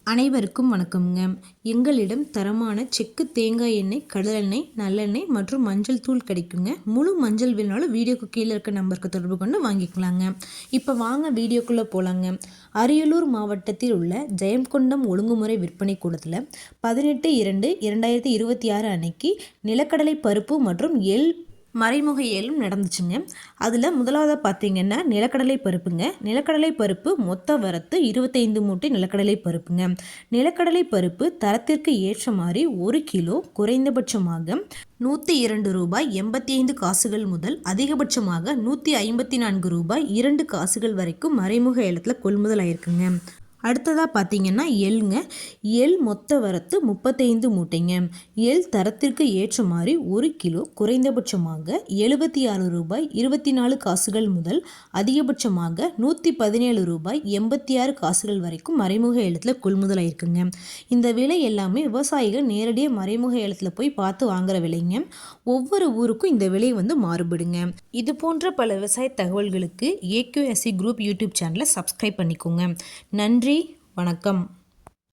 அனைவருக்கும் வணக்கம்ங்க. எங்களிடம் தரமான செக்கு தேங்காய் எண்ணெய், கடலெண்ணெய், நல்லெண்ணெய் மற்றும் மஞ்சள் தூள் கிடைக்குங்க. முழு மஞ்சள் வேணாலும் வீடியோக்கு கீழே இருக்க நம்பருக்கு தொடர்பு கொண்டு வாங்கிக்கலாங்க. இப்போ வாங்க வீடியோக்குள்ளே போகலாங்க. அரியலூர் மாவட்டத்தில் உள்ள ஜெயங்கொண்டம் ஒழுங்குமுறை விற்பனை கூடத்தில் 18/2/2026 அன்னைக்கு நிலக்கடலை பருப்பு மற்றும் மறைமுக ஏலம் நடந்துச்சுங்க. அதில் முதலாவதாக பார்த்தீங்கன்னா நிலக்கடலை பருப்புங்க. நிலக்கடலை பருப்பு மொத்த வரத்து 25 மூட்டை நிலக்கடலை பருப்புங்க. நிலக்கடலை பருப்பு தரத்திற்கு ஏற்ற மாதிரி 1 கிலோ குறைந்தபட்சமாக ₹102.85 முதல் அதிகபட்சமாக ₹154 2 காசுகள் வரைக்கும் மறைமுக ஏலத்தில் கொள்முதல் ஆயிருக்குங்க. அடுத்ததாக பார்த்தீங்கன்னா எள்ளுங்க. எள் மொத்த வரத்து 35 மூட்டைங்க. எள் தரத்திற்கு ஏற்ற மாதிரி 1 கிலோ குறைந்தபட்சமாக ₹76.24 முதல் அதிகபட்சமாக ₹117.86 வரைக்கும் மறைமுக ஏலத்தில் கொள்முதல் ஆயிருக்குங்க. இந்த விலை எல்லாமே விவசாயிகள் நேரடியாக மறைமுக ஏலத்தில் போய் பார்த்து வாங்குற விலைங்க. ஒவ்வொரு ஊருக்கும் இந்த விலை மாறுபடுங்க. இது போன்ற பல விவசாய தகவல்களுக்கு AQSC குரூப் யூடியூப் சேனலை சப்ஸ்கிரைப் பண்ணிக்கோங்க. நன்றி, வணக்கம்.